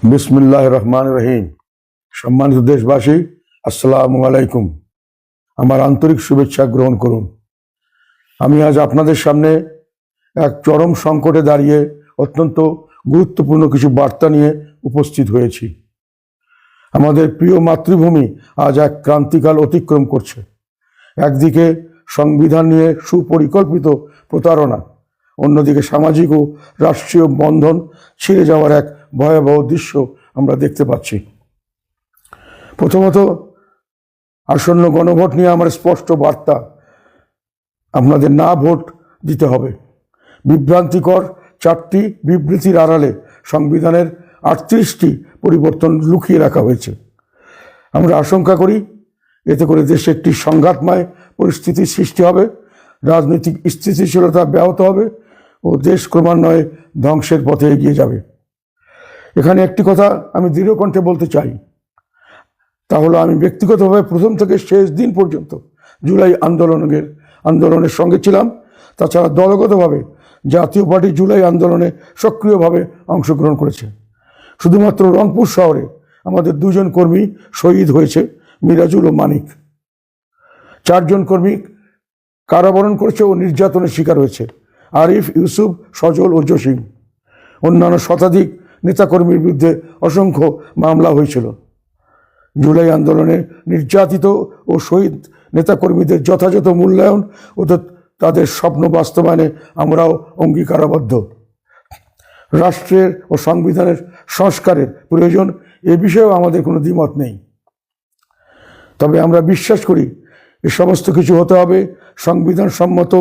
বিসমিল্লাহির রহমানির রহিম। সম্মানিত দেশবাসী, আসসালামু আলাইকুম। আমার আন্তরিক শুভেচ্ছা গ্রহণ করুন। আমি আজ আপনাদের সামনে এক চরম সংকটে দাঁড়িয়ে অত্যন্ত গুরুত্বপূর্ণ কিছু বার্তা নিয়ে উপস্থিত হয়েছি। আমাদের প্রিয় মাতৃভূমি আজ এক ক্রান্তিকাল অতিক্রম করছে। একদিকে সংবিধান নিয়ে সুপরিকল্পিত প্রতারণা, অন্যদিকে সামাজিক ও রাষ্ট্রীয় বন্ধন ছিঁড়ে যাওয়ার এক ভয়াবহ দৃশ্য আমরা দেখতে পাচ্ছি। প্রথমত, আসন্ন গণভোট নিয়ে আমার স্পষ্ট বার্তা: আপনাদের না ভোট দিতে হবে। বিভ্রান্তিকর চারটি বিবৃতির আড়ালে সংবিধানের 38টি পরিবর্তন লুকিয়ে রাখা হয়েছে। আমরা আশঙ্কা করি এতে করে দেশে একটি সংঘাতময় পরিস্থিতির সৃষ্টি হবে, রাজনৈতিক স্থিতিশীলতা ব্যাহত হবে ও দেশ ক্রমান্বয়ে ধ্বংসের পথে এগিয়ে যাবে। এখানে একটি কথা আমি দৃঢ়কণ্ঠে বলতে চাই, তা হলো আমি ব্যক্তিগতভাবে প্রথম থেকে শেষ দিন পর্যন্ত জুলাই আন্দোলনের সঙ্গে ছিলাম। তাছাড়া দলগতভাবে জাতীয় পার্টি জুলাই আন্দোলনে সক্রিয়ভাবে অংশগ্রহণ করেছে। শুধুমাত্র রংপুর শহরে আমাদের দুজন কর্মী শহীদ হয়েছে, মিরাজুল ও মানিক। 4 জন কর্মী কারাবরণ করেছে ও নির্যাতনের শিকার হয়েছে: আরিফ, ইউসুফ, সজল ও জসিম। অন্যান্য শতাধিক নেতাকর্মীর বিরুদ্ধে অসংখ্য মামলা হয়েছিল। জুলাই আন্দোলনে নির্যাতিত ও শহীদ নেতাকর্মীদের যথাযথ মূল্যায়ন ও তাদের স্বপ্ন বাস্তবায়নে আমরাও অঙ্গীকারাবদ্ধ। রাষ্ট্রের ও সংবিধানের সংস্কারের প্রয়োজন, এ বিষয়েও আমাদের কোনো দ্বিমত নেই। তবে আমরা বিশ্বাস করি এ সমস্ত কিছু হতে হবে সংবিধান সম্মত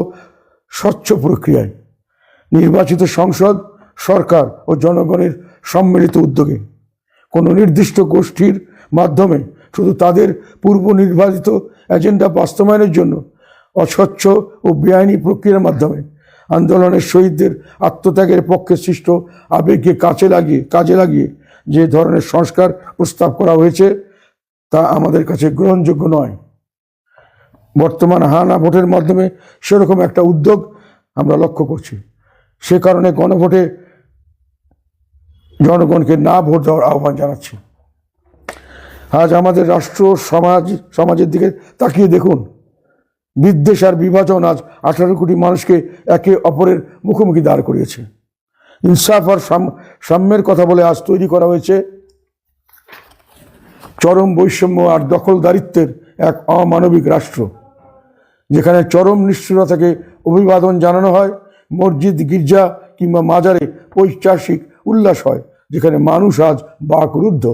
স্বচ্ছ প্রক্রিয়ায়, নির্বাচিত সংসদ, সরকার ও জনগণের সম্মিলিত উদ্যোগে। কোনো নির্দিষ্ট গোষ্ঠীর মাধ্যমে শুধু তাদের পূর্ব নির্ধারিত এজেন্ডা বাস্তবায়নের জন্য অস্বচ্ছ ও বেআইনি প্রক্রিয়ার মাধ্যমে আন্দোলনের শহীদদের আত্মত্যাগের পক্ষে সৃষ্ট আবেগকে কাজে লাগিয়ে যে ধরনের সংস্কার প্রস্তাব করা হয়েছে তা আমাদের কাছে গ্রহণযোগ্য নয়। বর্তমান হানা ভোটের মাধ্যমে সেরকম একটা উদ্যোগ আমরা লক্ষ্য করছি। সে কারণে গণভোটে জনগণকে না ভোট দেওয়ার আহ্বান জানাচ্ছি। আজ আমাদের রাষ্ট্র সমাজের দিকে তাকিয়ে দেখুন। বিদ্বেষ আর বিভাজন আজ 18 কোটি মানুষকে একে অপরের মুখোমুখি দাঁড় করিয়েছে। ইনসাফ আর সাম্যের কথা বলে আজ তৈরি করা হয়েছে চরম বৈষম্য আর দখলদারিত্বের এক অমানবিক রাষ্ট্র, যেখানে চরম নিষ্ঠুরতাকে অভিবাদন জানানো হয়, মসজিদ, গির্জা কিংবা মাজারে পৈশাচিক উল্লাস হয়, যেখানে মানুষ আজ বাকরুদ্ধ।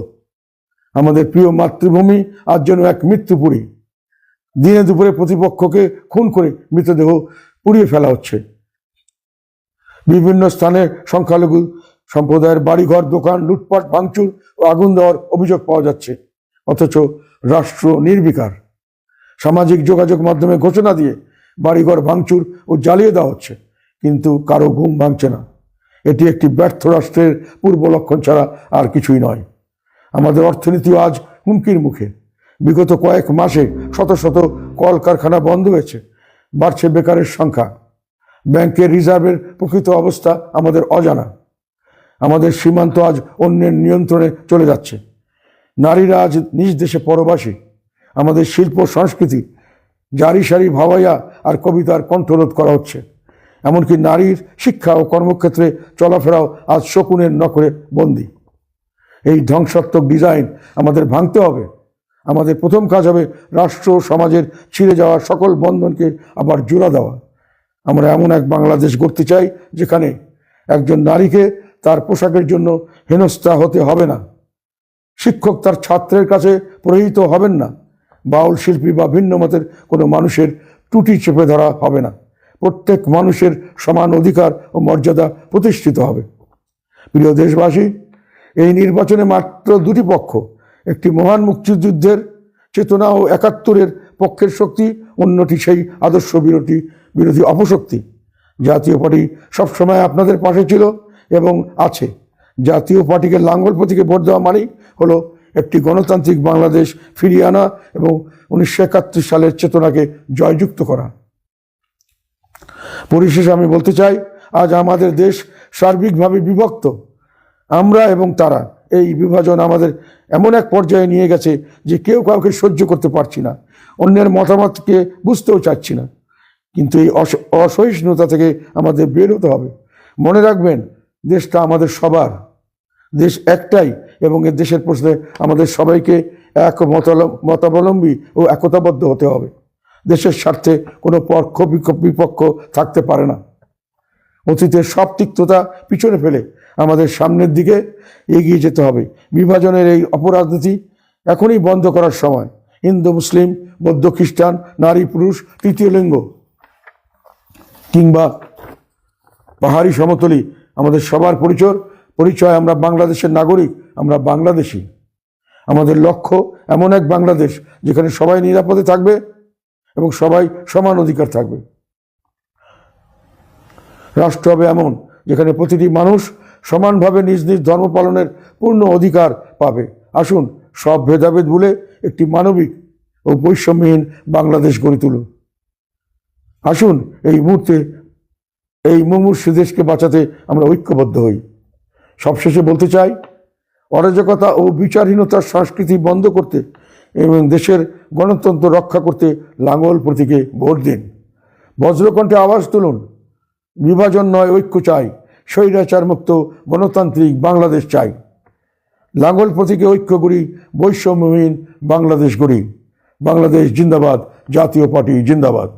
আমাদের প্রিয় মাতৃভূমি আজ যেন এক মৃত্যুপুরী। দিনে দুপুরে প্রতিপক্ষকে খুন করে মৃতদেহ পুড়িয়ে ফেলা হচ্ছে। বিভিন্ন স্থানে সংখ্যালঘু সম্প্রদায়ের বাড়িঘর, দোকান লুটপাট, ভাঙচুর ও আগুন দেওয়ার অভিযোগ পাওয়া যাচ্ছে, অথচ রাষ্ট্র নির্বিকার। সামাজিক যোগাযোগ মাধ্যমে ঘোষণা দিয়ে বাড়িঘর ভাঙচুর ও জ্বালিয়ে দেওয়া হচ্ছে, কিন্তু কারো ঘুম ভাঙছে না। এটি একটি ব্যর্থ রাষ্ট্রের পূর্ব লক্ষণ ছাড়া আর কিছুই নয়। আমাদের অর্থনীতি আজ হুমকির মুখে। বিগত কয়েক মাসে শত শত কলকারখানা বন্ধ হয়েছে, বাড়ছে বেকারের সংখ্যা। ব্যাংকের রিজার্ভের প্রকৃত অবস্থা আমাদের অজানা। আমাদের সীমান্ত আজ অন্যের নিয়ন্ত্রণে চলে যাচ্ছে। নারীরা আজ নিজ দেশে পরবাসী। আমাদের শিল্প সংস্কৃতি জারি সারি ভাবাইয়া আর কবিতার কণ্ঠরোধ করা হচ্ছে। এমনকি নারীর শিক্ষা ও কর্মক্ষেত্রে চলাফেরাও আজ শকুনের নখরে বন্দী। এই ধ্বংসাত্মক ডিজাইন আমাদের ভাঙতে হবে। আমাদের প্রথম কাজ হবে রাষ্ট্র সমাজের ছিঁড়ে যাওয়া সকল বন্ধনকে আবার জোড়া দেওয়া। আমরা এমন এক বাংলাদেশ গড়তে চাই যেখানে একজন নারীকে তার পোশাকের জন্য হেনস্থা হতে হবে না, শিক্ষক তার ছাত্রের কাছে প্রহিত হবেন না, বাউল শিল্পী বা ভিন্ন মতের কোনো মানুষের ত্রুটি চেপে ধরা হবে না। প্রত্যেক মানুষের সমান অধিকার ও মর্যাদা প্রতিষ্ঠিত হবে। প্রিয় দেশবাসী, এই নির্বাচনে মাত্র 2টি পক্ষ, একটি মহান মুক্তিযুদ্ধের চেতনা ও 71-এর পক্ষের শক্তি, অন্যটি সেই আদর্শ বিরোধী অপশক্তি। জাতীয় পার্টি সবসময় আপনাদের পাশে ছিল এবং আছে। জাতীয় পার্টিকে লাঙ্গল প্রতীকে ভোট দেওয়া মানেই হলো একটি গণতান্ত্রিক বাংলাদেশ ফিরিয়ে আনা এবং 1971 সালের চেতনাকে জয়যুক্ত করা। পরিশেষে আমি বলতে চাই, আজ আমাদের দেশ সার্বিকভাবে বিভক্ত। আমরা এবং তারা এই বিভাজন আমাদের এমন এক পর্যায়ে নিয়ে গেছে যে কেউ কাউকে সহ্য করতে পারছি না, অন্যের মতামতকে বুঝতেও চাচ্ছি না। কিন্তু এই অসহিষ্ণুতা থেকে আমাদের বের হতে হবে। মনে রাখবেন, দেশটা আমাদের সবার, দেশ একটাই, এবং এর দেশের প্রশ্নে আমাদের সবাইকে এক মতাবলম্বী ও একতাবদ্ধ হতে হবে। দেশের স্বার্থে কোনো পক্ষ বিপক্ষ থাকতে পারে না। অতীতের সব তিক্ততা পিছনে ফেলে আমাদের সামনের দিকে এগিয়ে যেতে হবে। বিভাজনের এই অপরাজনীতি এখনই বন্ধ করার সময়। হিন্দু মুসলিম, বৌদ্ধ খ্রিস্টান, নারী পুরুষ, তৃতীয় লিঙ্গ কিংবা পাহাড়ি সমতলী, আমাদের সবার পরিচয় আমরা বাংলাদেশের নাগরিক, আমরা বাংলাদেশি। আমাদের লক্ষ্য এমন এক বাংলাদেশ যেখানে সবাই নিরাপদে থাকবে এবং সবাই সমান অধিকার থাকবে। রাষ্ট্র হবে এমন যেখানে প্রতিটি মানুষ সমানভাবে নিজ নিজ ধর্ম পালনের পূর্ণ অধিকার পাবে। আসুন সব ভেদাভেদ ভুলে একটি মানবিক ও বৈষম্যহীন বাংলাদেশ গড়ে তুলুন। আসুন এই মুহূর্তে এই মুমূর্ষু দেশকে বাঁচাতে আমরা ঐক্যবদ্ধ হই। সবশেষে বলতে চাই, অরাজকতা ও বিচারহীনতার সংস্কৃতি বন্ধ করতে এবং দেশের গণতন্ত্র রক্ষা করতে লাঙ্গল প্রতীকে ভোট দিন। বজ্রকণ্ঠে আওয়াজ তুলুন, বিভাজন নয়, ঐক্য চাই। স্বৈরাচার মুক্ত গণতান্ত্রিক বাংলাদেশ চাই। লাঙ্গল প্রতীকে ঐক্য গড়ি, বৈষম্যহীন বাংলাদেশ গড়ি। বাংলাদেশ জিন্দাবাদ, জাতীয় পার্টি জিন্দাবাদ।